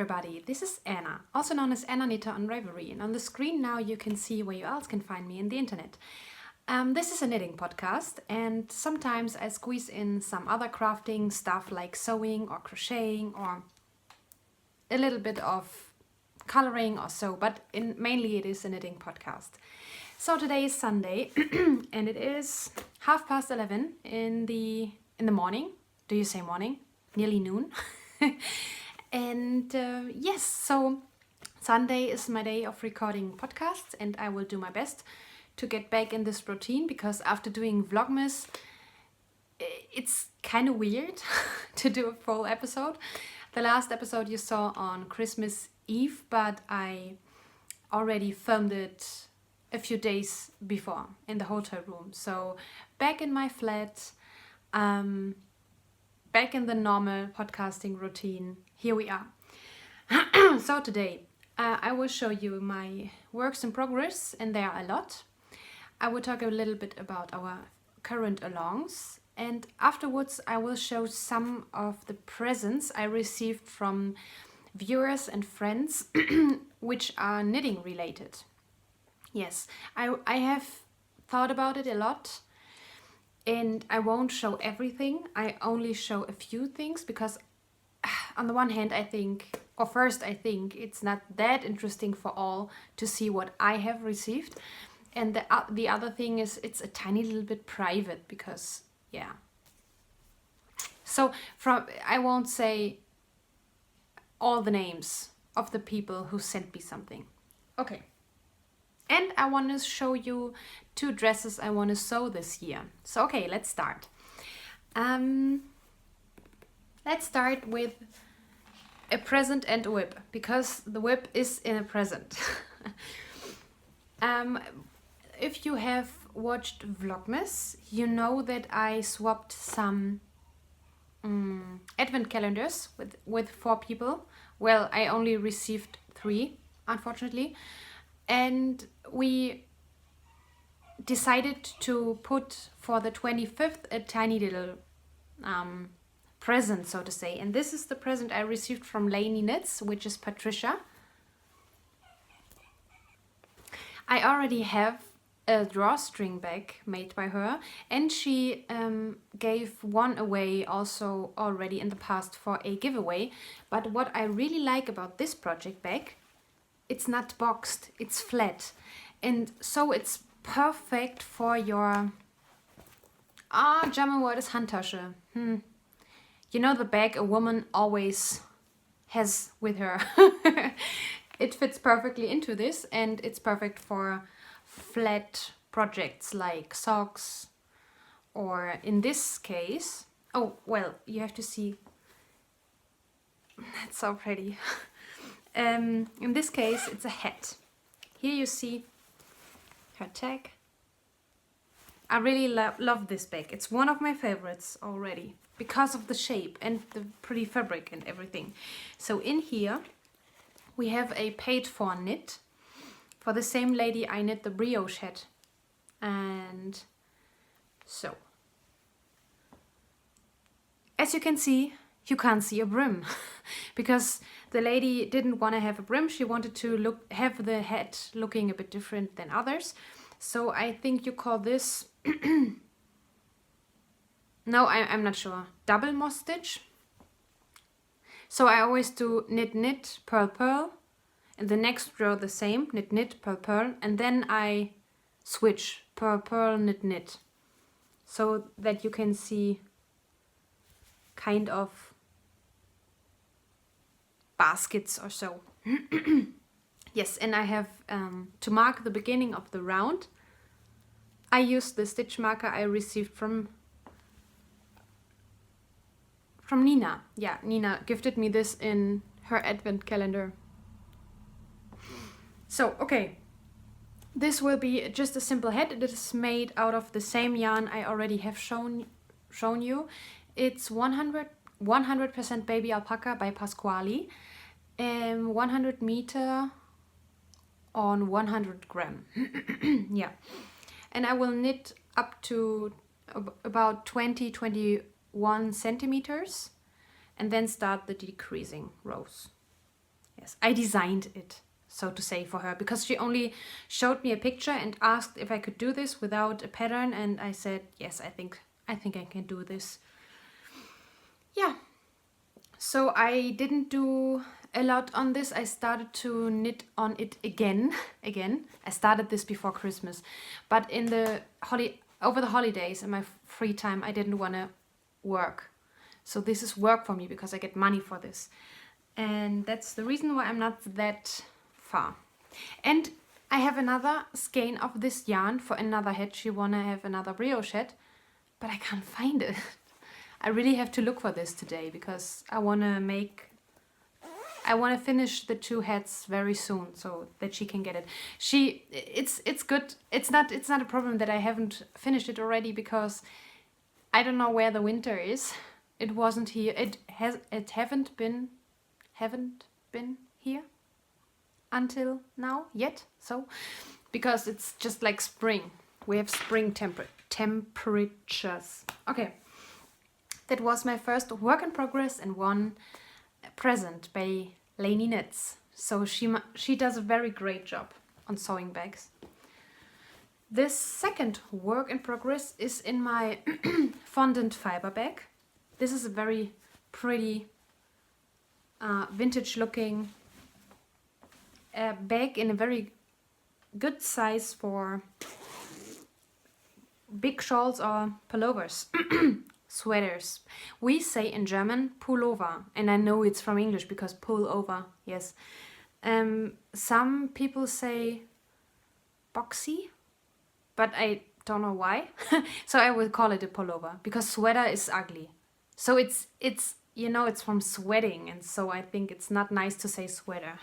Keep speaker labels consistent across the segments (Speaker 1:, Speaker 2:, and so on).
Speaker 1: everybody, this is Anna, also known as Anna Nita on Ravelry, and on the screen now you can see where you else can find me in the internet. This is a knitting podcast, and sometimes I squeeze in some other crafting stuff like sewing or crocheting or a little bit of coloring or so, but mainly it is a knitting podcast. So today is Sunday and it is 11:30 in the morning. Do you say morning? Nearly noon. And yes, so Sunday is my day of recording podcasts, and I will do my best to get back in this routine, because after doing Vlogmas, it's kind of weird to do a full episode. The last episode you saw on Christmas Eve, but I already filmed it a few days before in the hotel room. So back in my flat, back in the normal podcasting routine, here we are. So today I will show you my works in progress, and there are a lot. I will talk a little bit about our current alongs, and afterwards I will show some of the presents I received from viewers and friends which are knitting related. Yes, I have thought about it a lot, and I won't show everything. I only show a few things because on the one hand I think it's not that interesting for all to see what I have received. And the other thing is it's a tiny little bit private because, yeah. So I won't say all the names of the people who sent me something. Okay. And I want to show you 2 dresses I want to sew this year. So, okay, let's start. Let's start with a present and a whip, because the whip is in a present. If you have watched Vlogmas, you know that I swapped some advent calendars with 4 people. Well, I only received 3, unfortunately. And we decided to put for the 25th a tiny little present, so to say. And this is the present I received from Lainey Knits, which is Patricia. I already have a drawstring bag made by her, and she gave one away also already in the past for a giveaway. But what I really like about this project bag, it's not boxed, it's flat, and so it's perfect for your German word is Handtasche. You know, the bag a woman always has with her. It fits perfectly into this, and it's perfect for flat projects like socks, or in this case, oh well, you have to see, that's so pretty. In this case it's a hat. Here you see her tag. I really love this bag. It's one of my favorites already because of the shape and the pretty fabric and everything. So in here we have a paid for knit. For the same lady I knit the brioche hat. And so, as you can see, you can't see a brim because the lady didn't want to have a brim. She wanted to have the hat looking a bit different than others. So I think you call this no, I'm not sure, double moss stitch. So I always do knit knit purl purl, and the next row the same, knit knit purl purl, and then I switch purl purl knit knit, so that you can see kind of baskets or so. Yes, and I have to mark the beginning of the round, I used the stitch marker I received from Nina. Yeah, Nina gifted me this in her advent calendar. So, okay, this will be just a simple hat. It is made out of the same yarn I already have shown you. It's 100% baby alpaca by Pasquali, 100 meter on 100 gram. Yeah, and I will knit up to about 21 centimeters and then start the decreasing rows. Yes, I designed it, so to say, for her, because she only showed me a picture and asked if I could do this without a pattern, and I said yes, I think I can do this. Yeah. So I didn't do a lot on this. I started to knit on it again. I started this before Christmas, but in the over the holidays in my free time, I didn't want to work. So this is work for me because I get money for this. And that's the reason why I'm not that far. And I have another skein of this yarn for another hat. She wanna have another brioche hat, but I can't find it. I really have to look for this today because I wanna finish the 2 hats very soon so that she can get it. It's good. It's not a problem that I haven't finished it already because I don't know where the winter is. It wasn't here. It haven't been here until now yet. So because it's just like spring. We have spring temperatures. Okay. That was my first work in progress and one present by Lainey Knits. So she does a very great job on sewing bags. This second work in progress is in my fondant fiber bag. This is a very pretty vintage looking bag in a very good size for big shawls or pullovers. Sweaters. We say in German pullover, and I know it's from English because pull over, yes. Some people say boxy, but I don't know why. So I will call it a pullover because sweater is ugly. So it's you know, it's from sweating, and so I think it's not nice to say sweater.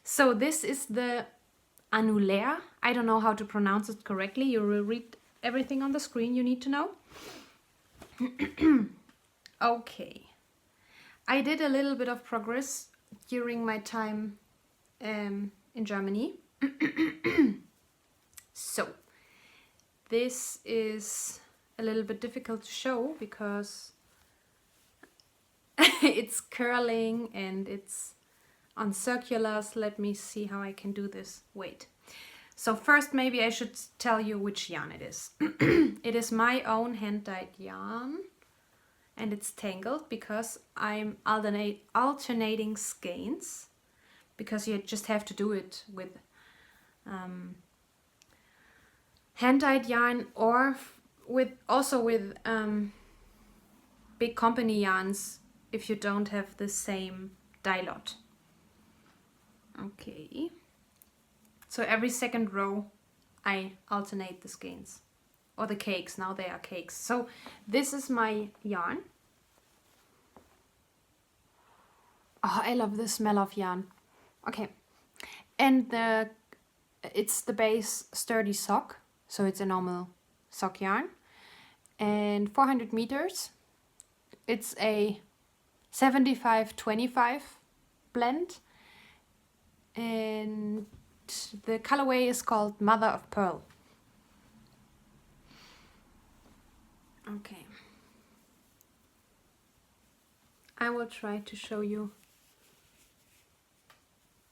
Speaker 1: So this is the annulaire. I don't know how to pronounce it correctly. You will read everything on the screen you need to know. Okay. I did a little bit of progress during my time in Germany. So this is a little bit difficult to show because it's curling and it's on circulars. Let me see how I can do this. Wait. So first maybe I should tell you which yarn it is. It is my own hand-dyed yarn and it's tangled because I'm alternating skeins because you just have to do it with hand-dyed yarn or with big company yarns if you don't have the same dye lot. Okay. So every second row I alternate the skeins or the cakes. Now they are cakes. So this is my yarn. Oh, I love the smell of yarn. Okay. And it's the base sturdy sock. So it's a normal sock yarn. And 400 meters. It's a 75-25 blend. And the colorway is called Mother of Pearl. Okay. I will try to show you.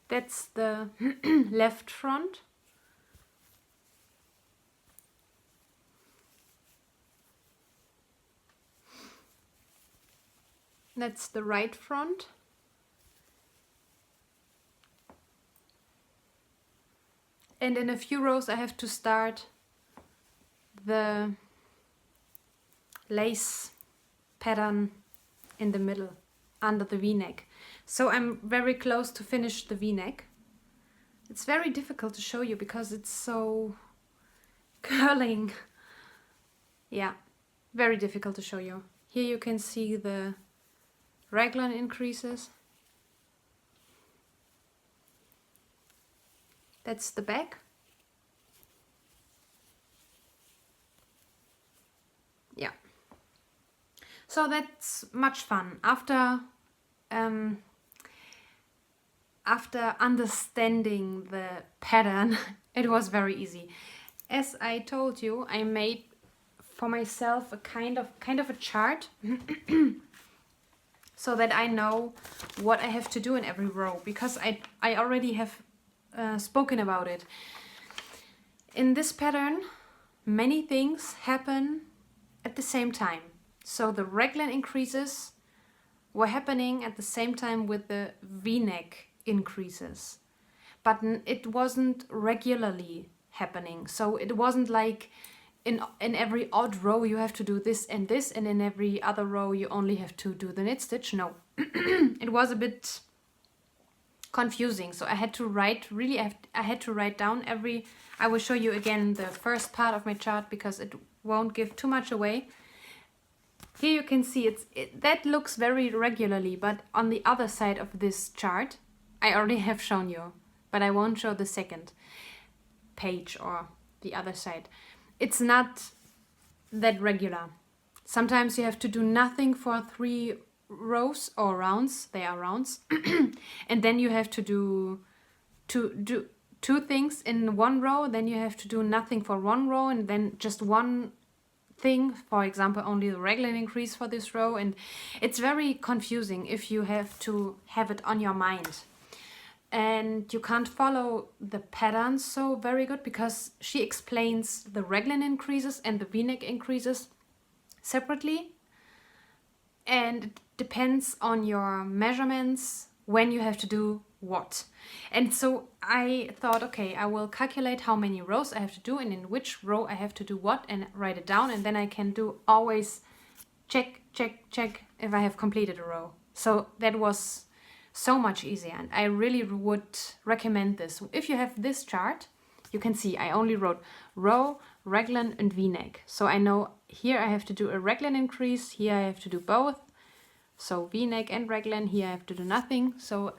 Speaker 1: That's the left front. That's the right front. And in a few rows I have to start the lace pattern in the middle under the v-neck. So I'm very close to finish the v-neck. It's very difficult to show you because it's so curling. Yeah, very difficult to show you. Here you can see the raglan increases. That's the back. Yeah. So that's much fun. After understanding the pattern, it was very easy. As I told you, I made for myself a kind of a chart so that I know what I have to do in every row, because I already have spoken about it. In this pattern, many things happen at the same time. So the raglan increases were happening at the same time with the V-neck increases. But it wasn't regularly happening. So it wasn't like in every odd row you have to do this, and in every other row you only have to do the knit stitch. No. It was a bit confusing. So I had to write, I had to write down every, I will show you again the first part of my chart because it won't give too much away. Here you can see that looks very regularly, but on the other side of this chart, I already have shown you, but I won't show the second page or the other side. It's not that regular. Sometimes you have to do nothing for 3 rows or rounds, they are rounds, and then you have to do two things in one row, then you have to do nothing for 1 row, and then just one thing, for example only the raglan increase for this row, and it's very confusing if you have to have it on your mind. And you can't follow the pattern so very good because she explains the raglan increases and the V-neck increases separately, and it depends on your measurements when you have to do what. And so I thought, okay, I will calculate how many rows I have to do and in which row I have to do what, and write it down, and then I can do always check if I have completed a row. So that was so much easier, and I really would recommend this. If you have this chart, you can see I only wrote row, raglan and V-neck. So I know here I have to do a raglan increase, here I have to do both. So V-neck and raglan, here I have to do nothing. So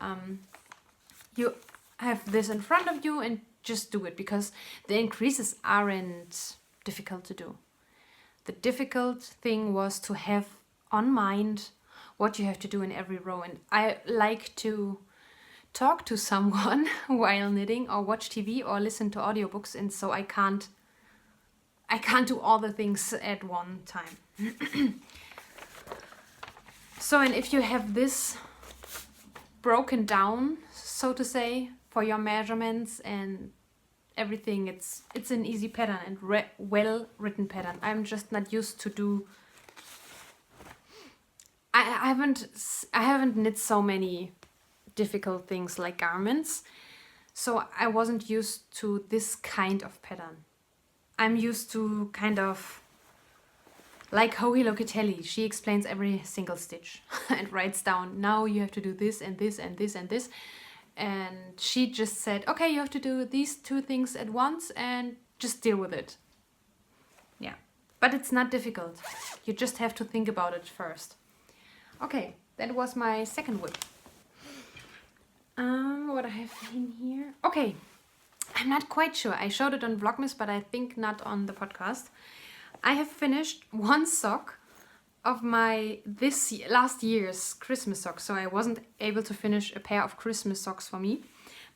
Speaker 1: you have this in front of you and just do it, because the increases aren't difficult to do. The difficult thing was to have on mind what you have to do in every row. And I like to talk to someone while knitting, or watch TV or listen to audiobooks, and so I can't do all the things at one time. So, and if you have this broken down, so to say, for your measurements and everything, it's an easy pattern and well written pattern. I'm just not used to do. I haven't knit so many difficult things like garments, so I wasn't used to this kind of pattern. I'm used to kind of like Hohi Locatelli. She explains every single stitch and writes down, now you have to do this and this and this and this. And she just said, okay, you have to do these 2 things at once and just deal with it. Yeah, but it's not difficult. You just have to think about it first. Okay, that was my second whip. What I have in here. Okay, I'm not quite sure. I showed it on Vlogmas, but I think not on the podcast. I have finished 1 sock of my last year's Christmas socks. So I wasn't able to finish a pair of Christmas socks for me.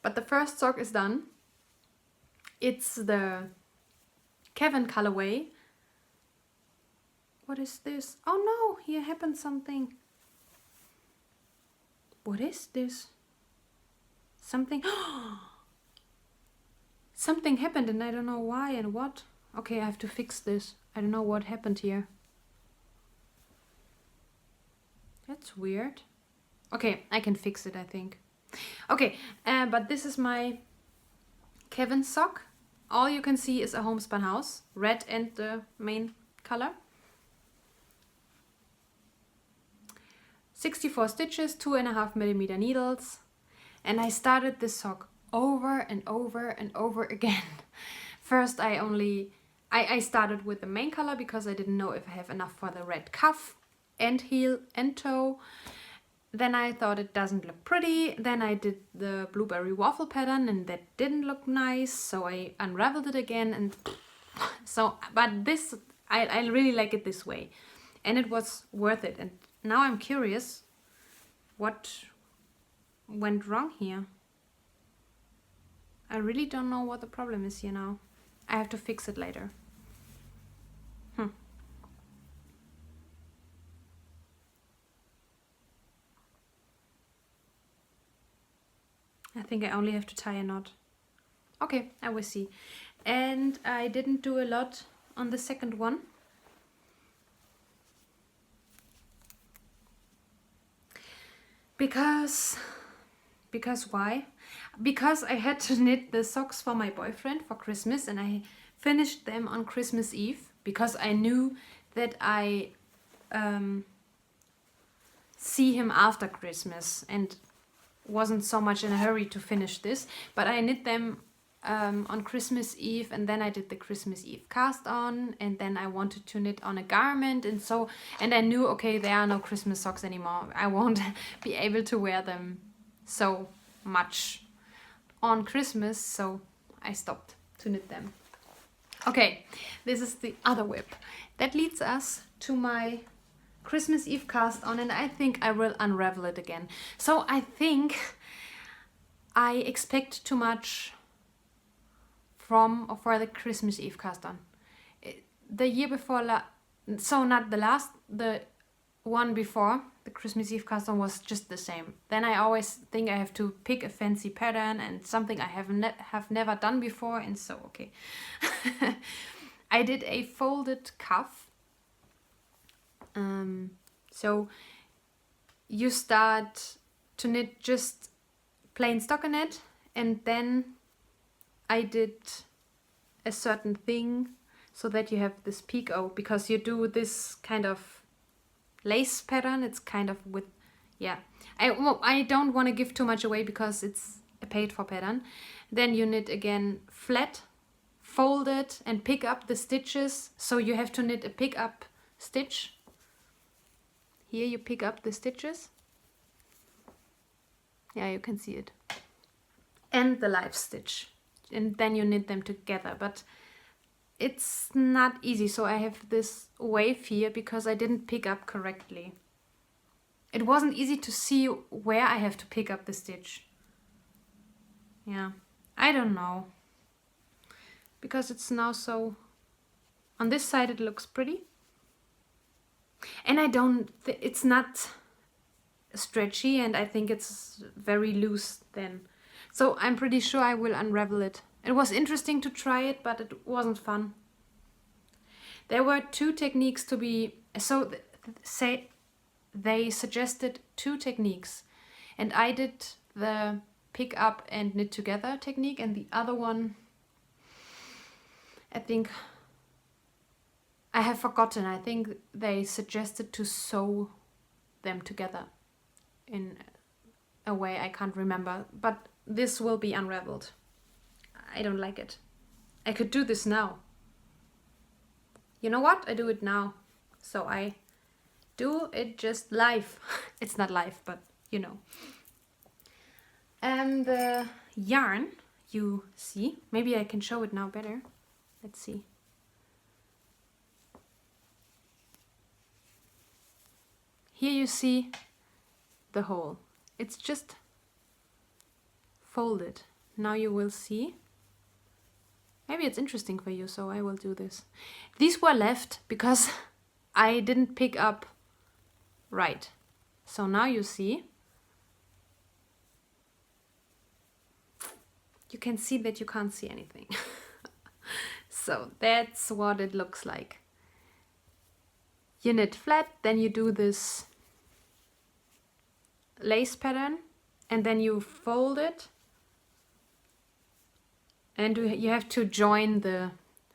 Speaker 1: But the first sock is done. It's the Kevin colorway. What is this? Oh no, here happened something. What is this? Something happened and I don't know why and what. Okay, I have to fix this. I don't know what happened here. That's weird. Okay, I can fix it, I think. Okay, but this is my Kevin sock. All you can see is a homespun house, red and the main color. 64 stitches, 2.5mm needles. And I started this sock over and over and over again. First I started with the main color because I didn't know if I have enough for the red cuff and heel and toe. Then I thought it doesn't look pretty. Then I did the blueberry waffle pattern and that didn't look nice. So I unraveled it again, and so, but this, I really like it this way. And it was worth it. And now I'm curious what went wrong here. I really don't know what the problem is here now. I have to fix it later. think I only have to tie a knot. Okay, I will see. And I didn't do a lot on the second one. Because why? Because I had to knit the socks for my boyfriend for Christmas, and I finished them on Christmas Eve because I knew that I see him after Christmas and wasn't so much in a hurry to finish this. But I knit them on Christmas Eve, and then I did the Christmas Eve cast on, and then I wanted to knit on a garment, and I knew, okay, there are no Christmas socks anymore. I won't be able to wear them so much on Christmas, so I stopped to knit them. Okay, this is the other whip. That leads us to my Christmas Eve cast on, and I think I will unravel it again. So I think I expect too much for the Christmas Eve cast on. The year before, so not the last, the one before, the Christmas Eve cast on was just the same. Then I always think I have to pick a fancy pattern and something I have never done before, and so okay. I did a folded cuff. So you start to knit just plain stockinette, and then I did a certain thing so that you have this picot, because you do this kind of lace pattern. It's kind of with, yeah. I don't want to give too much away because it's a paid for pattern. Then you knit again flat, fold it, and pick up the stitches. So you have to knit a pick up stitch. Here you pick up the stitches. Yeah, you can see it. And the live stitch. And then you knit them together. But it's not easy. So I have this wave here because I didn't pick up correctly. It wasn't easy to see where I have to pick up the stitch. Yeah, I don't know. Because it's now so... On this side it looks pretty. And it's not stretchy, and I think it's very loose then. So I'm pretty sure I will unravel it. It was interesting to try it, but it wasn't fun. There were two techniques to be... So they suggested two techniques. And I did the pick up and knit together technique, and the other one, I think... I have forgotten. I think they suggested to sew them together in a way I can't remember. But this will be unraveled. I don't like it. I could do this now. You know what? I do it now. So I do it just live. It's not live, but you know. And the yarn, you see. Maybe I can show it now better. Let's see. Here you see the hole. It's just folded. Now you will see. Maybe it's interesting for you, so I will do this. These were left because I didn't pick up right. So now you see. You can see that you can't see anything. So that's what it looks like. You knit flat, then you do this lace pattern, and then you fold it, and you have to join the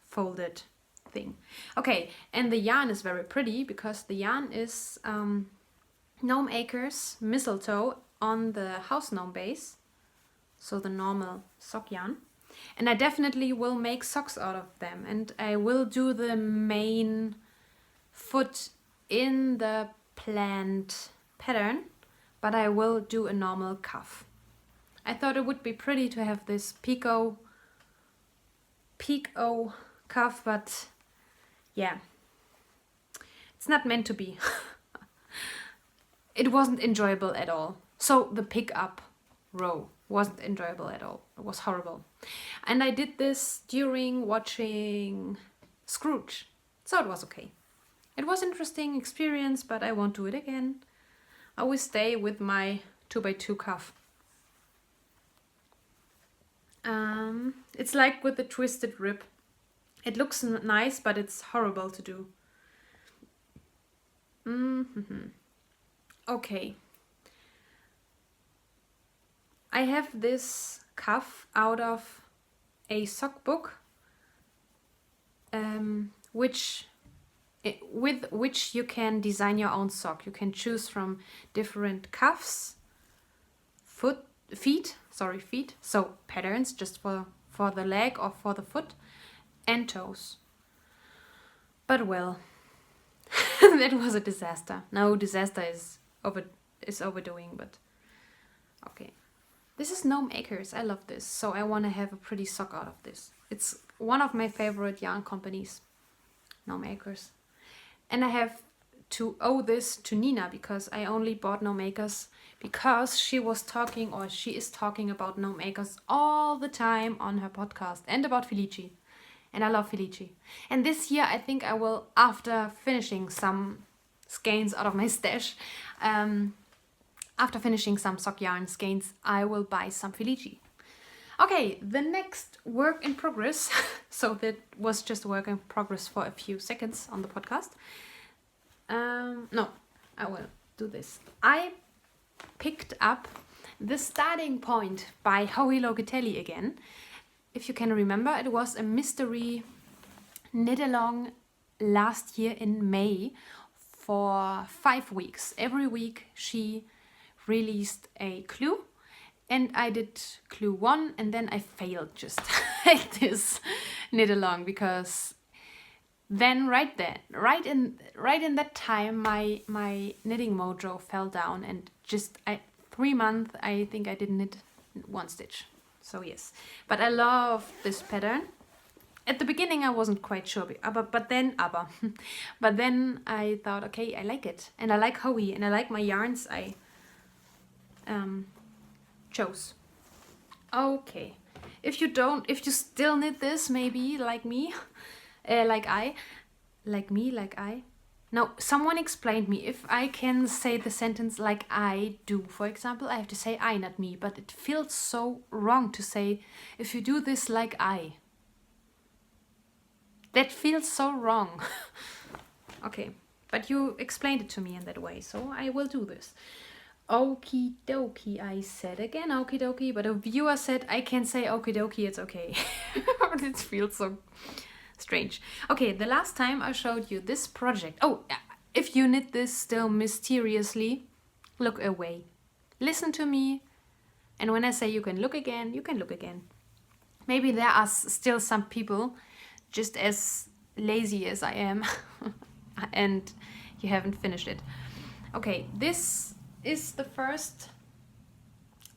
Speaker 1: folded thing. Okay, and the yarn is very pretty because the yarn is Gnome Acres mistletoe on the house gnome base, so the normal sock yarn. And I definitely will make socks out of them, and I will do the main foot in the planned pattern, but I will do a normal cuff. I thought it would be pretty to have this picot cuff, but yeah, it's not meant to be. It wasn't enjoyable at all. So the pick up row wasn't enjoyable at all. It was horrible. And I did this during watching Scrooge, so it was okay. It was an interesting experience, but I won't do it again. I will stay with my 2x2 cuff. It's like with the twisted rib. It looks nice, but it's horrible to do. Okay. I have this cuff out of a sock book, with which you can design your own sock. You can choose from different cuffs, feet, so patterns just for the leg or for the foot, and toes. But well, that was a disaster. No, disaster is overdoing, but okay. This is Gnome Acres. I love this, so I want to have a pretty sock out of this. It's one of my favorite yarn companies, Gnome Acres. And I have to owe this to Nina, because I only bought Gnome Acres because she is talking about Gnome Acres all the time on her podcast, and about Felici. And I love Felici. And this year I think I will, after finishing some skeins out of my stash, after finishing some sock yarn skeins, I will buy some Felici. Okay, the next work in progress, so that was just work in progress for a few seconds on the podcast. No, I will do this. I picked up The Starting Point by Howie Locatelli again. If you can remember, it was a mystery knit-along last year in May for 5 weeks. Every week she released a clue, and I did clue 1, and then I failed just like this knit-along, because then right in that time my knitting mojo fell down, and just 3 months I think I didn't knit 1 stitch. So yes, but I love this pattern. At the beginning I wasn't quite sure, but then I thought, okay, I like it, and I like Howie, and I like my yarns I chose. Okay, if you still knit this, maybe like me, no, someone explained me, if I can say the sentence like I do, for example, I have to say I, not me, but it feels so wrong to say, if you do this like I. That feels so wrong. Okay, but you explained it to me in that way, so I will do this. Okie dokie, I said again okie dokie, but a viewer said I can say okie dokie, it's okay. It feels so strange. Okay, the last time I showed you this project. Oh, if you knit this still mysteriously, look away. Listen to me, and when I say you can look again, you can look again. Maybe there are still some people just as lazy as I am and you haven't finished it. Okay, this is the first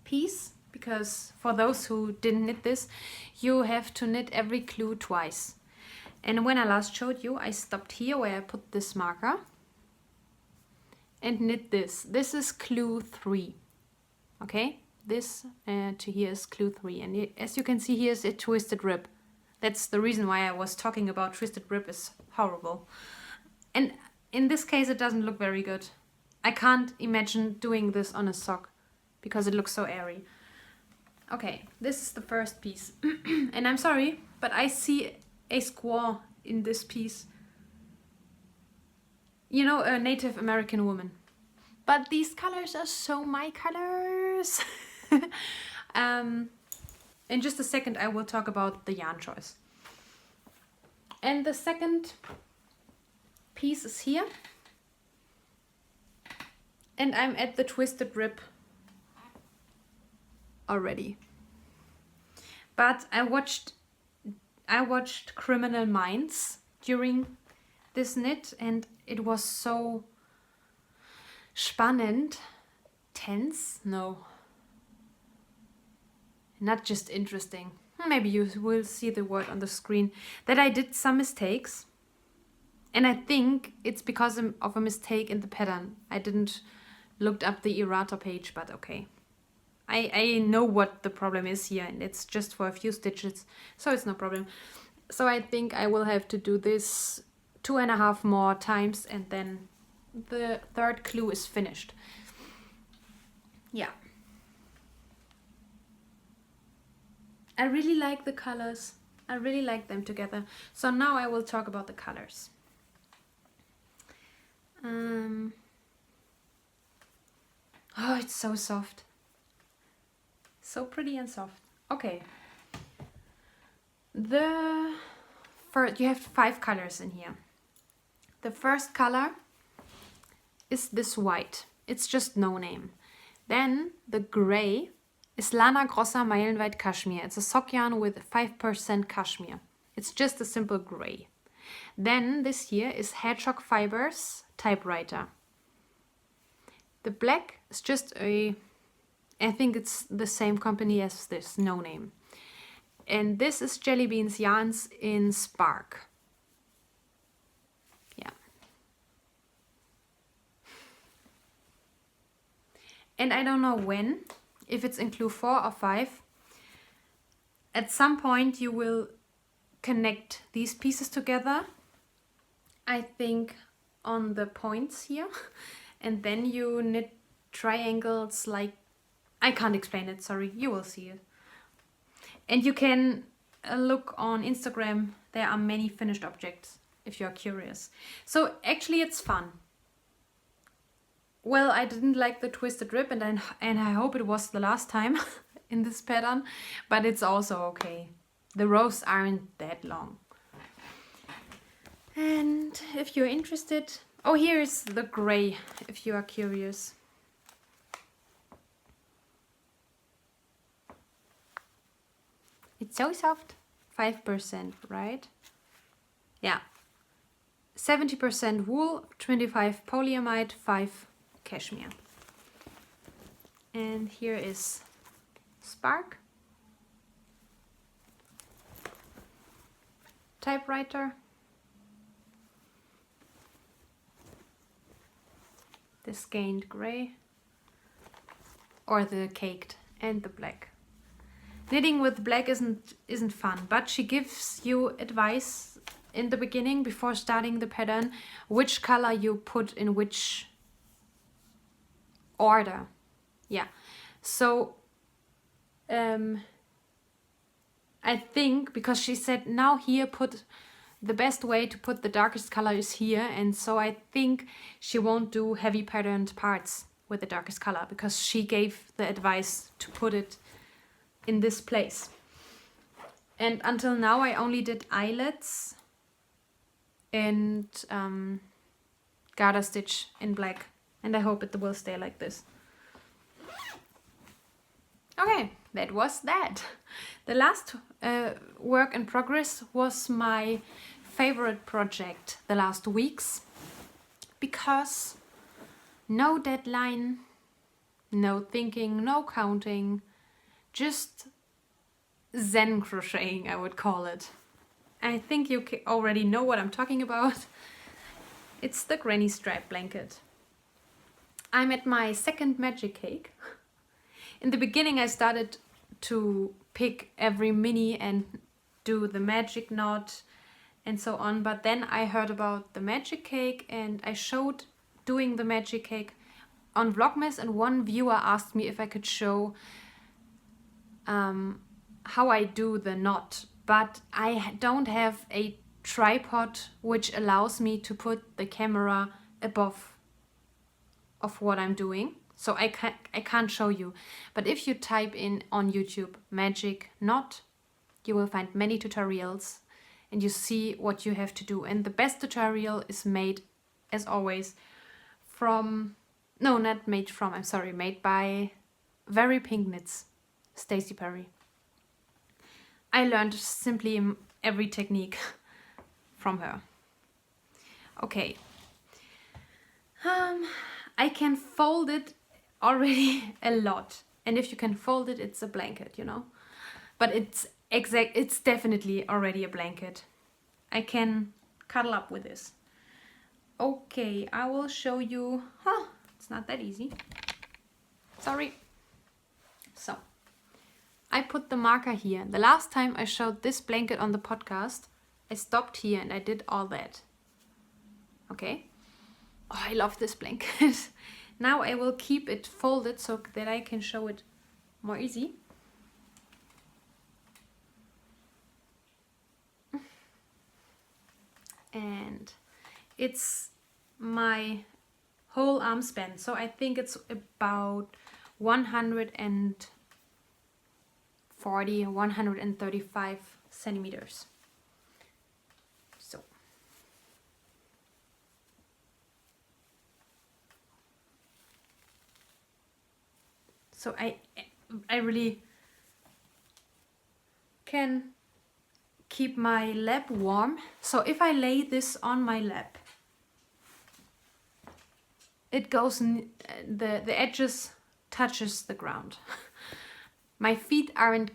Speaker 1: piece, because for those who didn't knit this, you have to knit every clue twice. And when I last showed you, I stopped here where I put this marker and knit this. This is clue 3. Okay, this to here is clue 3, and as you can see, here's a twisted rib. That's the reason why I was talking about twisted rib is horrible. And in this case, it doesn't look very good. I can't imagine doing this on a sock because it looks so airy. Okay, this is the first piece. And I'm sorry, but I see a squaw in this piece. You know, a Native American woman. But these colors are so my colors. In just a second, I will talk about the yarn choice. And the second piece is here. And I'm at the twisted rib already. But I watched Criminal Minds during this knit, and it was so spannend, tense, no. Not just interesting. Maybe you will see the word on the screen. That I did some mistakes. And I think it's because of a mistake in the pattern. I didn't look up the errata page, but okay. I know what the problem is here, and it's just for a few stitches, so it's no problem. So I think I will have to do this 2.5 more times, and then the third clue is finished. Yeah. I really like the colors. I really like them together. So now I will talk about the colors. Oh, it's so soft. So pretty and soft. Okay. You have 5 colors in here. The first color is this white. It's just no name. Then the gray is Lana Grossa Meilenweit Cashmere. It's a sock yarn with 5% cashmere. It's just a simple gray. Then this here is Hedgehog Fibers Typewriter. The black is just I think it's the same company as this, no name. And this is Jelly Beans Yarns in Spark. Yeah. And I don't know when, if it's in clue 4 or 5. At some point you will connect these pieces together. I think on the points here. And then you knit triangles like... I can't explain it, sorry. You will see it. And you can look on Instagram. There are many finished objects if you're curious. So actually it's fun. Well, I didn't like the twisted rib and I hope it was the last time in this pattern, but it's also okay. The rows aren't that long. And if you're interested, oh, here's the gray if you are curious. It's so soft. 5%, right? Yeah. 70% wool, 25 polyamide, 5 cashmere. And here is Spark. Typewriter. The skeined gray. Or the caked and the black. Knitting with black isn't fun, but she gives you advice in the beginning before starting the pattern, which color you put in which order. Yeah. So I think because she said now here put the best way to put the darkest color is here, and so I think she won't do heavy patterned parts with the darkest color because she gave the advice to put it in this place. And until now I only did eyelets and garter stitch in black, and I hope it will stay like this. Okay, that was that. The last work in progress was my favorite project the last weeks, because no deadline, no thinking, no counting, just zen crocheting, I would call it. I think you already know what I'm talking about. It's the granny stripe blanket. I'm at my second magic cake. In the beginning I started to pick every mini and do the magic knot and so on, but then I heard about the magic cake and I showed doing the magic cake on Vlogmas, and one viewer asked me if I could show how I do the knot, but I don't have a tripod which allows me to put the camera above of what I'm doing, so I can't show you. But if you type in on YouTube magic knot, you will find many tutorials and you see what you have to do. And the best tutorial is made, as always, made by Very Pink Knits, Stacey Perry. I learned simply every technique from her. Okay. I can fold it already a lot. And if you can fold it, it's a blanket, you know. But it's definitely already a blanket. I can cuddle up with this. Okay, I will show you. It's not that easy. Sorry. So, I put the marker here. The last time I showed this blanket on the podcast, I stopped here and I did all that. Okay? Oh, I love this blanket. Now I will keep it folded so that I can show it more easy. it's my whole arm span. So I think it's about 140 or 135 centimeters. So I really can keep my lap warm. So if I lay this on my lap, it goes the edges touches the ground. My feet aren't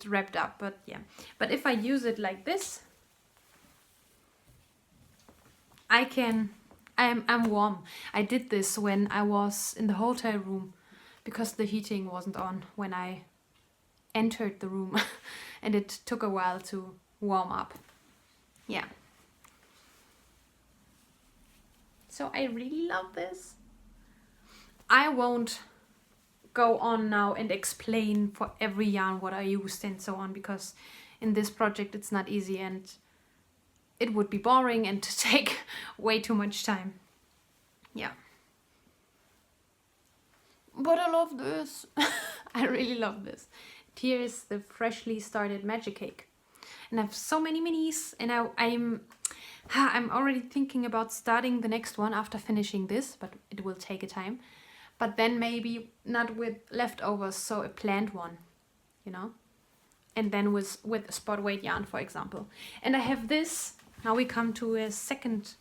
Speaker 1: wrapped up, but yeah. But if I use it like this, I'm warm. I did this when I was in the hotel room because the heating wasn't on when I entered the room and it took a while to warm up. Yeah. So I really love this. I won't go on now and explain for every yarn what I used and so on, because in this project it's not easy and it would be boring and to take way too much time. Yeah. But I love this. I really love this. Here is the freshly started magic cake. And I have so many minis, and I'm already thinking about starting the next one after finishing this, but it will take a time. But then maybe not with leftovers, so a planned one, you know? And then with spot weight yarn, for example. And I have this, now we come to a second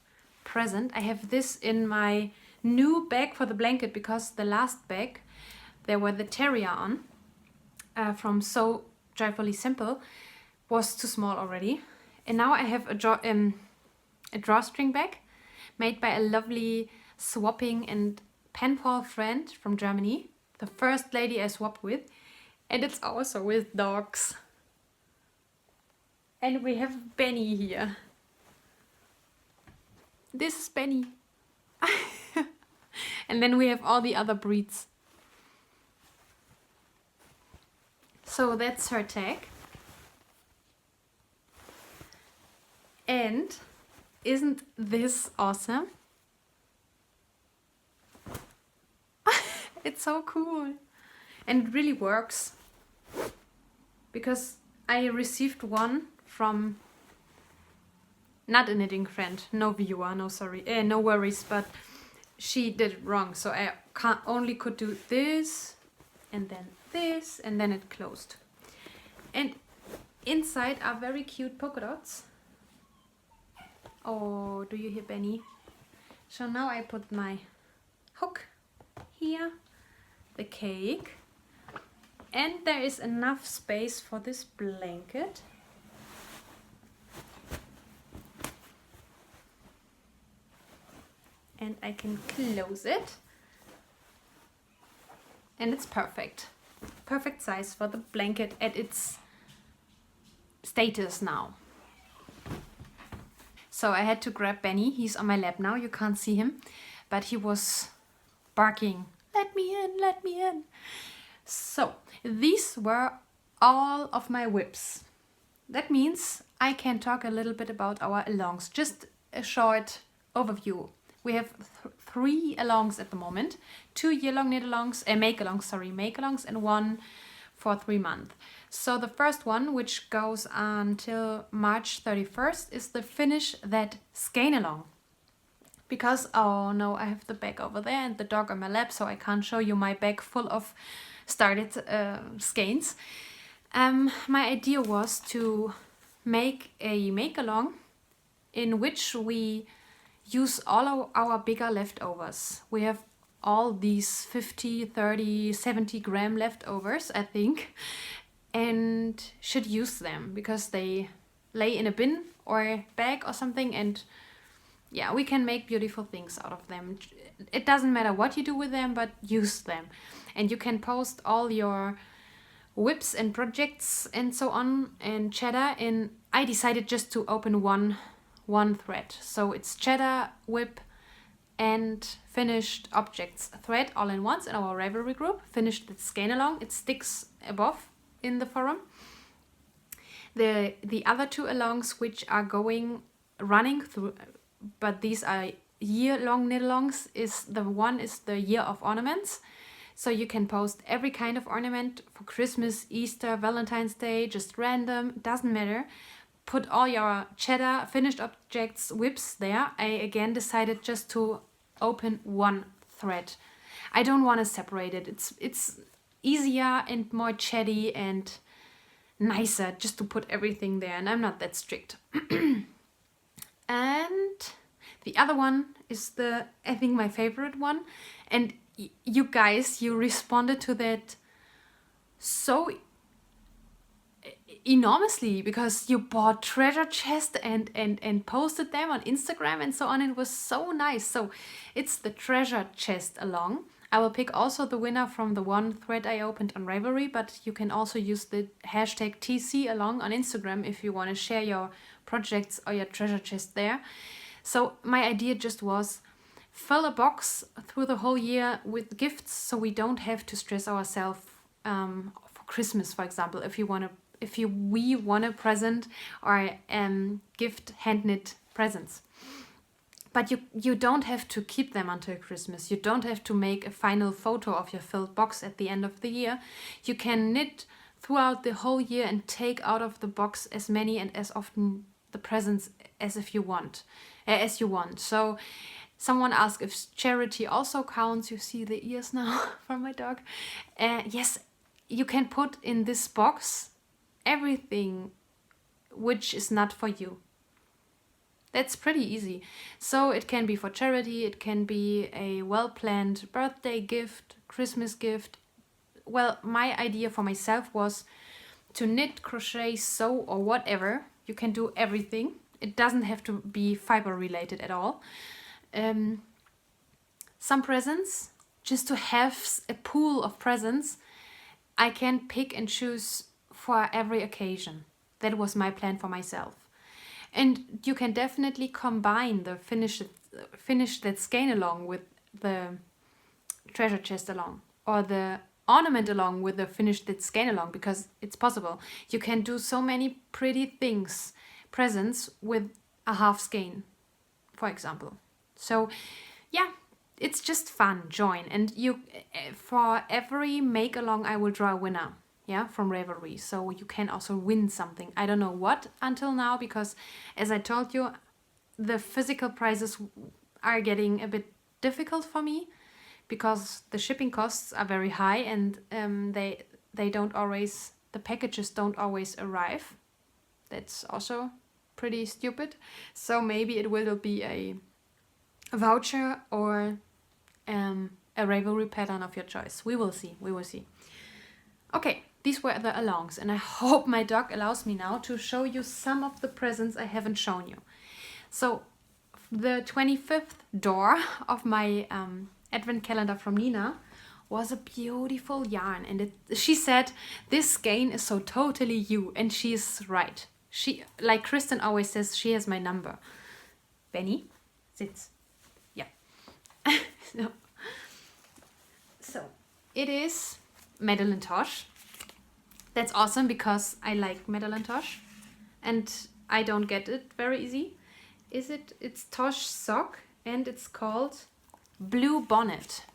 Speaker 1: present. I have this in my new bag for the blanket, because the last bag, there were the terrier on from So Joyfully Simple, was too small already. And now I have a drawstring bag made by a lovely swapping and pen pal friend from Germany, the first lady I swapped with, and it's also with dogs. And we have Benny here. This is Benny. And then we have all the other breeds. So that's her tag. And isn't this awesome? It's so cool. And it really works. Because I received one from not a knitting friend, no viewer, no worries, but she did it wrong. So I only could do this and then it closed. And inside are very cute polka dots. Oh, do you hear Benny? So now I put my hook here, the cake, and there is enough space for this blanket. And I can close it. And it's perfect. Perfect size for the blanket at its status now. So I had to grab Benny. He's on my lap now. You can't see him. But he was barking, "Let me in, let me in." So these were all of my whips. That means I can talk a little bit about our alongs. Just a short overview. We have 3 alongs at the moment. 2 year-long knit alongs, make-alongs, and 1 for 3 months. So the first one, which goes until March 31st, is the Finish That Skein along. Because, oh no, I have the bag over there and the dog on my lap, so I can't show you my bag full of started skeins. My idea was to make a make-along in which we use all our bigger leftovers. We have all these 50, 30, 70 gram leftovers, I think, and should use them because they lay in a bin or a bag or something, and yeah, we can make beautiful things out of them. It doesn't matter what you do with them, but use them. And you can post all your whips and projects and so on and cheddar. And I decided just to open one thread. So it's cheddar, whip, and finished objects thread all in once in our Ravelry group. Finished the skein along. It sticks above in the forum. The other 2 alongs, which are running through but these are year-long knit-alongs. The one is the year of ornaments. So you can post every kind of ornament for Christmas, Easter, Valentine's Day, just random, doesn't matter. Put all your cheddar finished objects whips there. I again decided just to open one thread. I don't want to separate it. It's easier and more chatty and nicer just to put everything there, and I'm not that strict. And the other one is I think my favorite one, and you guys, you responded to that so enormously because you bought treasure chest and posted them on Instagram and so on. It was so nice. So it's the treasure chest along. I will pick also the winner from the one thread I opened on Ravelry, but you can also use the hashtag TC along on Instagram if you want to share your projects or your treasure chest there. So my idea just was fill a box through the whole year with gifts, so we don't have to stress ourselves for Christmas, for example, if we want a present or gift hand knit presents. But you don't have to keep them until Christmas. You don't have to make a final photo of your filled box at the end of the year. You can knit throughout the whole year and take out of the box as many and as often the presents as you want. So someone asked if charity also counts. You see the ears now from my dog. Yes, you can put in this box everything which is not for you. That's pretty easy. So it can be for charity, it can be a well-planned birthday gift, Christmas gift. Well, my idea for myself was to knit, crochet, sew, or whatever. You can do everything. It doesn't have to be fiber related at all. Some presents, just to have a pool of presents, I can pick and choose for every occasion. That was my plan for myself. And you can definitely combine the finished that skein along with the treasure chest along, or the ornament along with the finished that skein along, because it's possible. You can do so many pretty things, presents with a half skein, for example. So yeah, it's just fun, join. And for every make along I will draw a winner. Yeah, from Ravelry. So you can also win something. I don't know what until now, because as I told you, the physical prices are getting a bit difficult for me because the shipping costs are very high, and they don't always, the packages don't always arrive. That's also pretty stupid. So maybe it will be a voucher or a Ravelry pattern of your choice. We will see. Okay, these were the alongs, and I hope my dog allows me now to show you some of the presents I haven't shown you. So the 25th door of my advent calendar from Nina was a beautiful yarn, and she said, this skein is so totally you, and she's right. She, like Kristen always says, she has my number. Benny, sits. Yeah. So it is Madeleine Tosh. That's awesome because I like Madeleine Tosh and I don't get it very easy. It's Tosh sock, and it's called Blue Bonnet.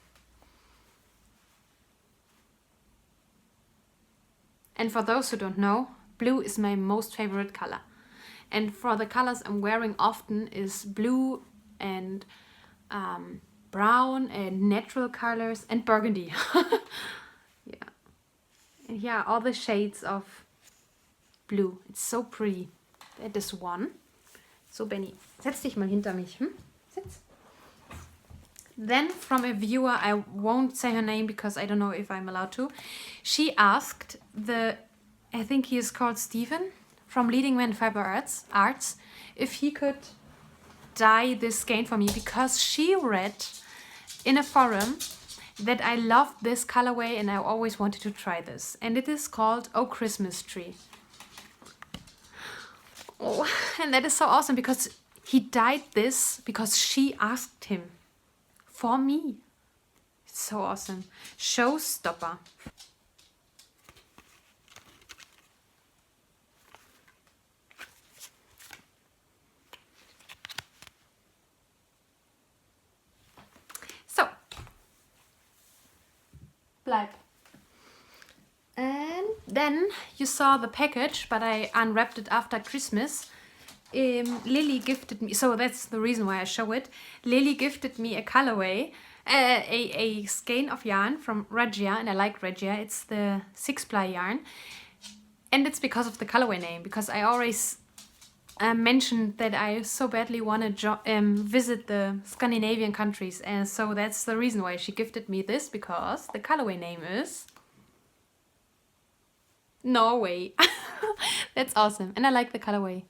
Speaker 1: And for those who don't know, blue is my most favorite color. And for the colors I'm wearing often is blue and brown and natural colors and burgundy. Yeah. And here are all the shades of blue. It's so pretty. That is one. So Benny, setz dich mal hinter mich. Sitz. Then from a viewer, I won't say her name because I don't know if I'm allowed to. She asked I think he is called Stephen from Leading Man Fiber Arts, if he could dye this skein for me, because she read in a forum that I loved this colorway and I always wanted to try this. And it is called Oh Christmas Tree. Oh, and that is so awesome because he dyed this because she asked him for me. It's so awesome. Showstopper. Bleib. And then you saw the package, but I unwrapped it after Christmas. Lily gifted me, so that's the reason why I show it. Lily gifted me a colorway, a skein of yarn from Regia, and I like Regia. It's the 6-ply yarn. And it's because of the colorway name, because I always mentioned that I so badly want to visit the Scandinavian countries, and so that's the reason why she gifted me this, because the colorway name is Norway. That's awesome, and I like the colorway.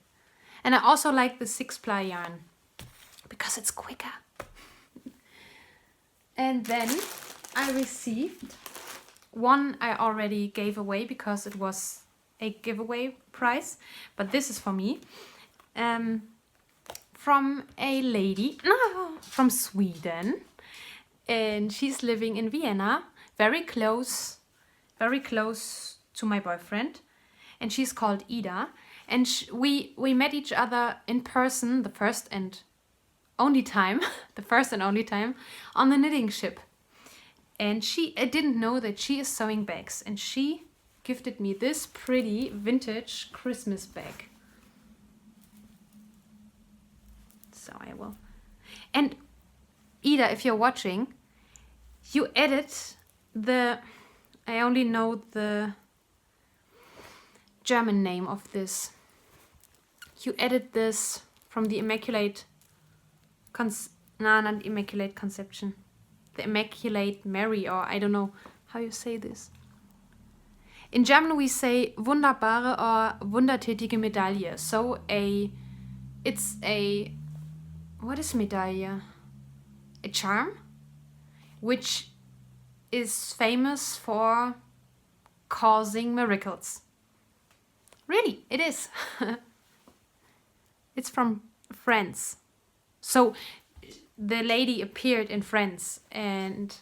Speaker 1: And I also like the 6-ply yarn because it's quicker. And then I received one I already gave away because it was a giveaway prize, but this is for me. From a lady from Sweden, and she's living in Vienna, very close to my boyfriend, and she's called Ida. And we met each other in person the first and only time on the knitting ship. And I didn't know that she is sewing bags, and she gifted me this pretty vintage Christmas bag. So I will. And Ida, if you're watching, you added I only know the German name of this. You added this from the Immaculate Conception. The Immaculate Mary, or I don't know how you say this. In German we say wunderbare or wundertätige Medaille. So what is Medaille? A charm, which is famous for causing miracles. Really, it is. It's from France. So the lady appeared in France, and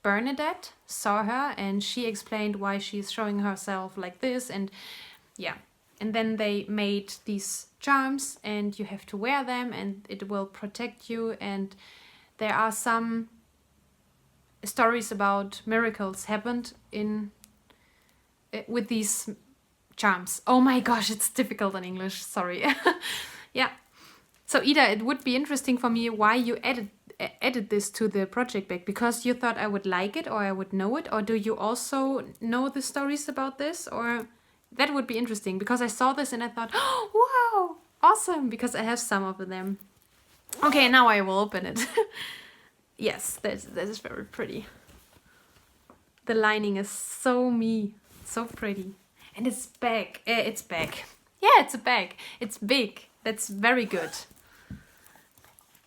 Speaker 1: Bernadette saw her, and she explained why she's showing herself like this, and yeah. And then they made these charms, and you have to wear them, and it will protect you. And there are some stories about miracles happened with these charms. Oh my gosh, it's difficult in English, sorry. Yeah. So Ida, it would be interesting for me why you added this to the project bag, because you thought I would like it or I would know it, or do you also know the stories about this? Or that would be interesting, because I saw this and I thought, oh, wow, awesome, because I have some of them. Okay, now I will open it. Yes, this is very pretty. The lining is so pretty. And it's bag. Yeah, it's a bag. It's big. That's very good.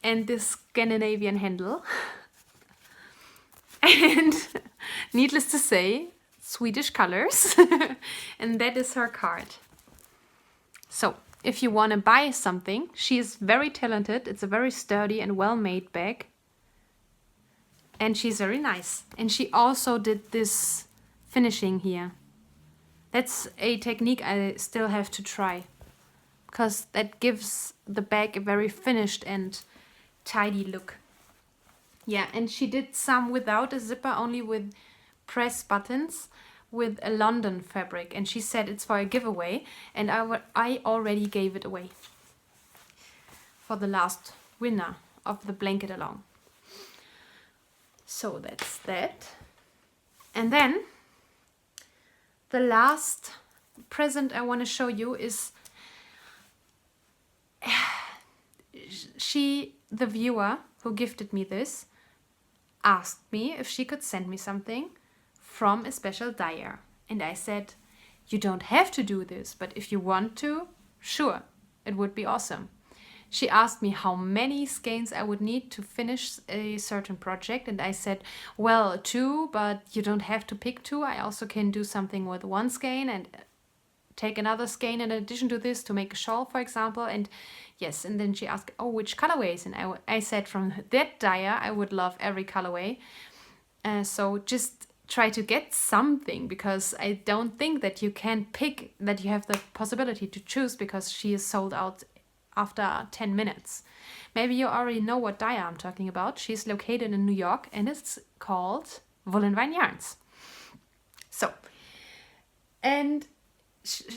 Speaker 1: And this Scandinavian handle. And needless to say, Swedish colors. And that is her card. So, if you want to buy something, she is very talented. It's a very sturdy and well-made bag. And she's very nice. And she also did this finishing here. That's a technique I still have to try, because that gives the bag a very finished and tidy look. Yeah, and she did some without a zipper, only with press buttons with a London fabric. And she said it's for a giveaway, and I already gave it away for the last winner of the blanket along. So that's that. And then the last present I want to show you is the viewer who gifted me this, asked me if she could send me something from a special dyer. And I said, you don't have to do this, but if you want to, sure, it would be awesome. She asked me how many skeins I would need to finish a certain project, and I said, well, 2, but you don't have to pick 2. I also can do something with 1 skein and take another skein in addition to this to make a shawl, for example. And yes, and then she asked, oh, which colorways? And I said from that dyer, I would love every colorway. So just try to get something, because I don't think that you can pick, that you have the possibility to choose, because she is sold out after 10 minutes. Maybe you already know what dyer I'm talking about. She's located in New York, and it's called woolen vine yarns. So, and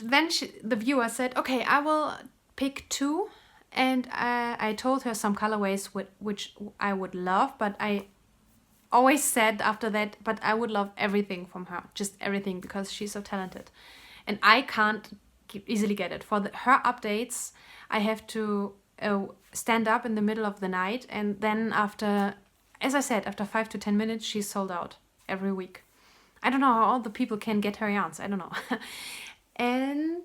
Speaker 1: then the viewer said, okay, I will pick 2. And I told her some colorways which I would love, but I always said after that, but I would love everything from her, just everything, because she's so talented. And I can't easily get it. For her updates, I have to stand up in the middle of the night, and then after, as I said, after 5 to 10 minutes, she's sold out every week. I don't know how all the people can get her yarns. I don't know. And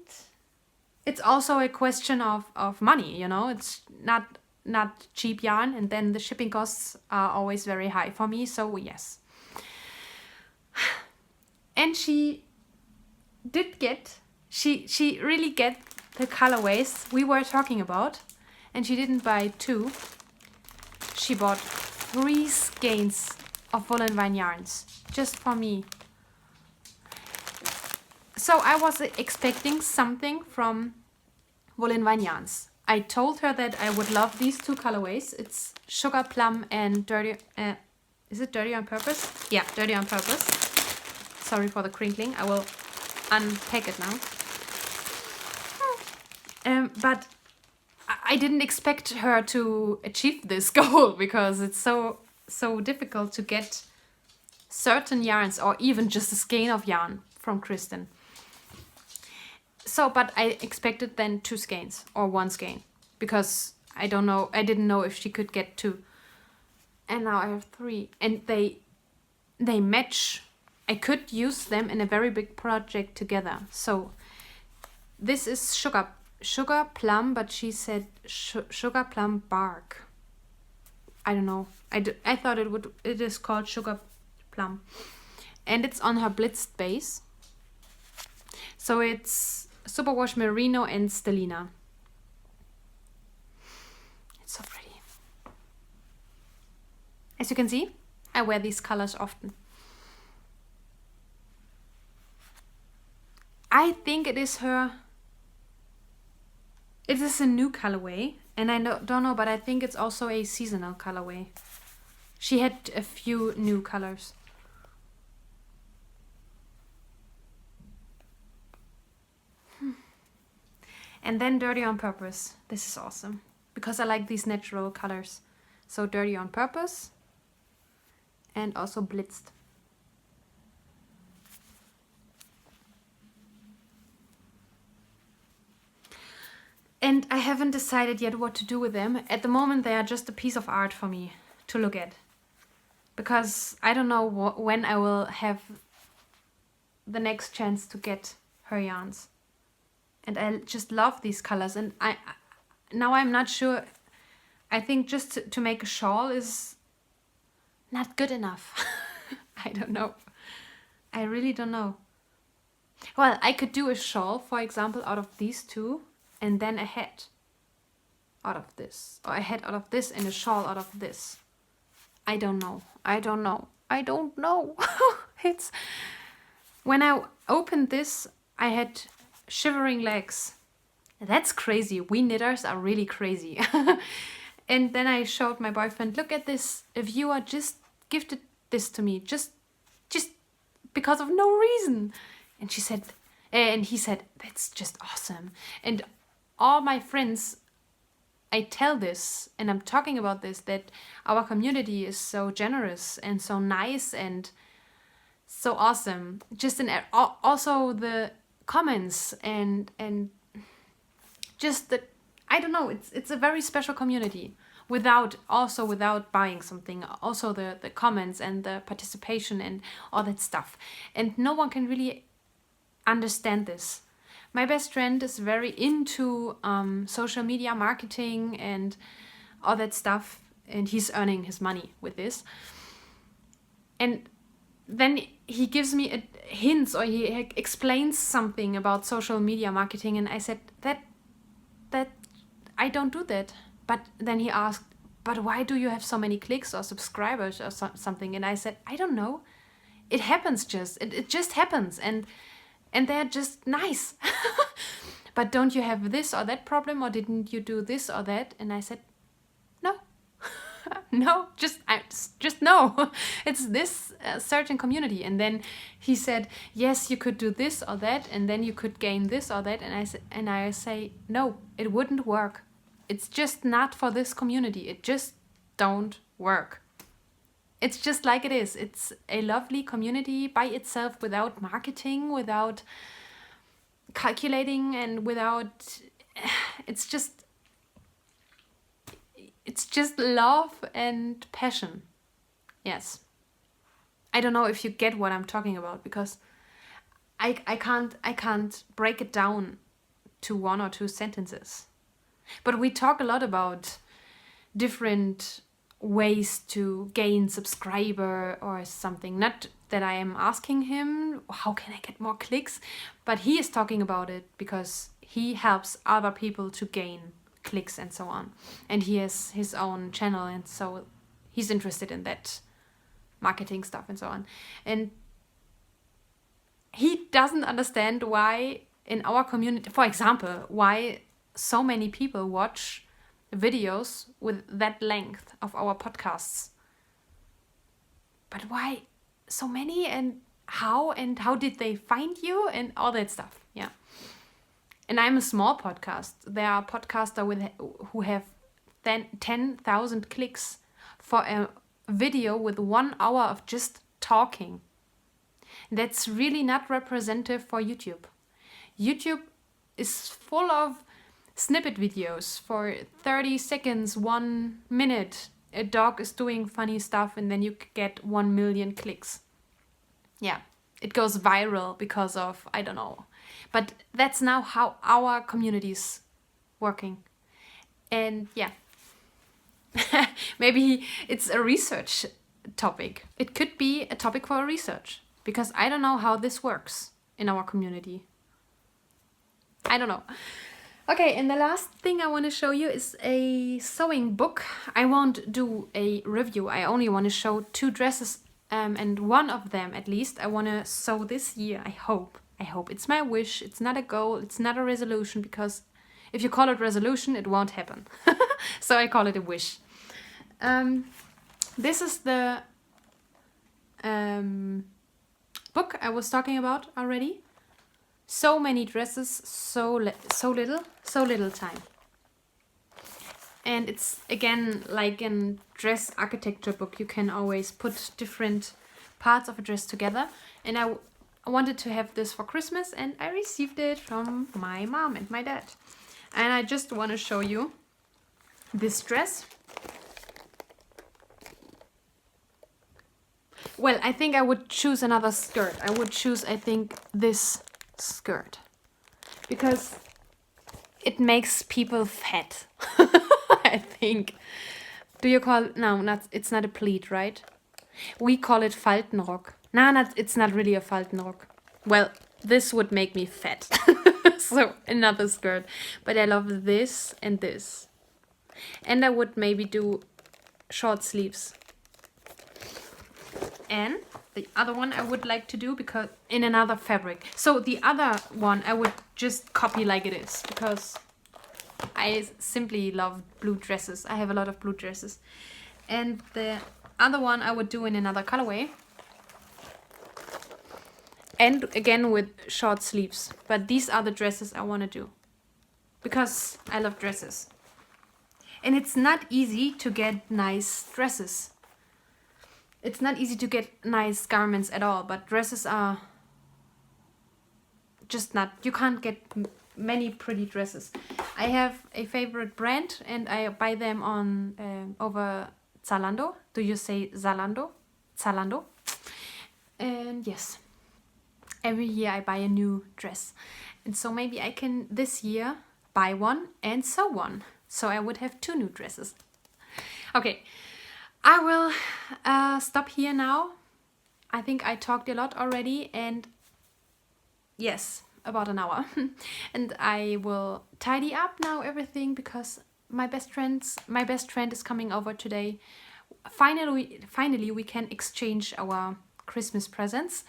Speaker 1: it's also a question of money, you know. It's not cheap yarn, and then the shipping costs are always very high for me, so yes. And she really get the colorways we were talking about, and she didn't buy 2. She bought 3 skeins of woolen vine yarns just for me. So I was expecting something from woolen vine yarns. I told her that I would love these 2 colorways. It's Sugar Plum and Dirty... is it Dirty on Purpose? Yeah, Dirty on Purpose. Sorry for the crinkling. I will unpack it now. But I didn't expect her to achieve this goal, because it's so difficult to get certain yarns, or even just a skein of yarn from Kristen. So, but I expected then 2 skeins or 1 skein, because I didn't know if she could get 2. And now I have 3, and they match. I could use them in a very big project together. So this is sugar plum, but she said sugar plum bark. I don't know. I thought it is called sugar plum, and it's on her blitzed base. So it's superwash merino and stellina. It's so pretty. As you can see, I wear these colors often. I think it is a new colorway, and I don't know, but I think it's also a seasonal colorway. She had a few new colors. And then Dirty on Purpose. This is awesome, because I like these natural colors. So Dirty on Purpose, and also Blitzed. And I haven't decided yet what to do with them. At the moment, they are just a piece of art for me to look at, because I don't know when I will have the next chance to get her yarns. And I just love these colors, and now I'm not sure. I think just to make a shawl is not good enough. I don't know. I really don't know. Well, I could do a shawl, for example, out of these 2, and then a hat out of this, or a hat out of this, and a shawl out of this. I don't know. It's when I opened this, I had shivering legs. That's crazy. We knitters are really crazy. And then I showed my boyfriend, look at this. A viewer just gifted this to me, just because of no reason. And he said, that's just awesome. And all my friends, I tell this, and I'm talking about this, that our community is so generous and so nice and so awesome. Also the comments and just the, I don't know, it's a very special community without buying something. Also the comments and the participation and all that stuff. And no one can really understand this. My best friend is very into social media marketing and all that stuff, and he's earning his money with this. And then he gives me hints, or he explains something about social media marketing, and I said that I don't do that. But then he asked, but why do you have so many clicks or subscribers or something? And I said, I don't know. It happens it just happens, and they're just nice. But don't you have this or that problem, or didn't you do this or that? And I said, no. no, just no. It's this certain community. And then he said, yes, you could do this or that, and then you could gain this or that. And I say, no, it wouldn't work. It's just not for this community. It just don't work. It's just like it is. It's a lovely community by itself, without marketing, without calculating, and without... It's just love and passion. Yes. I don't know if you get what I'm talking about, because I can't break it down to one or two sentences. But we talk a lot about different ways to gain subscriber or something. Not that I am asking him, how can I get more clicks? But he is talking about it because he helps other people to gain clicks and so on. And he has his own channel, and so he's interested in that marketing stuff and so on. And he doesn't understand why in our community, for example, why so many people watch videos with that length of our podcasts. But why so many, and how did they find you, and all that stuff. Yeah. And I'm a small podcast. There are podcasters who have 10,000 clicks for a video with 1 hour of just talking. That's really not representative for YouTube. YouTube is full of snippet videos for 30 seconds, 1 minute. A dog is doing funny stuff, and then you get 1 million clicks. Yeah, it goes viral because of, I don't know. But that's now how our community is working. And yeah, maybe it's a research topic. It could be a topic for a research, because I don't know how this works in our community. I don't know. Okay, and the last thing I want to show you is a sewing book. I won't do a review. I only want to show 2 dresses, and one of them at least I want to sew this year. I hope. It's my wish. It's not a goal. It's not a resolution, because if you call it resolution, it won't happen. So I call it a wish. This is the book I was talking about already. So many dresses, so little time. And it's again like a dress architecture book. You can always put different parts of a dress together. And I wanted to have this for Christmas, and I received it from my mom and my dad. And I just want to show you this dress. Well, I think I would choose another skirt. I would choose, I think, this skirt, because it makes people fat. I think. Do you call it? No, not. It's not a pleat, right? We call it Faltenrock. No, it's not really a Faltenrock. Well, this would make me fat. So another skirt. But I love this and this. And I would maybe do short sleeves. And the other one I would like to do, because in another fabric. So the other one I would just copy like it is, because I simply love blue dresses. I have a lot of blue dresses. And the other one I would do in another colorway. And again with short sleeves. But these are the dresses I want to do, because I love dresses. And it's not easy to get nice dresses. It's not easy to get nice garments at all, but dresses are just not... You can't get many pretty dresses. I have a favorite brand, and I buy them on over Zalando. Do you say Zalando? Zalando. And yes, every year I buy a new dress. And so maybe I can this year buy one and sew one. So I would have 2 new dresses. Okay. I will stop here now. I think I talked a lot already, and yes, about an hour. And I will tidy up now everything, because my best friend is coming over today. Finally we can exchange our Christmas presents.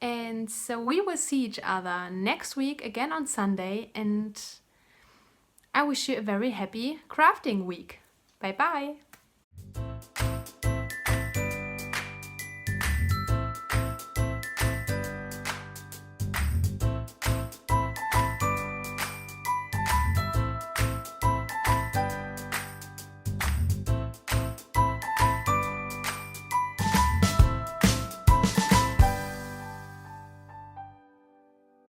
Speaker 1: And so we will see each other next week again on Sunday, and I wish you a very happy crafting week. Bye bye.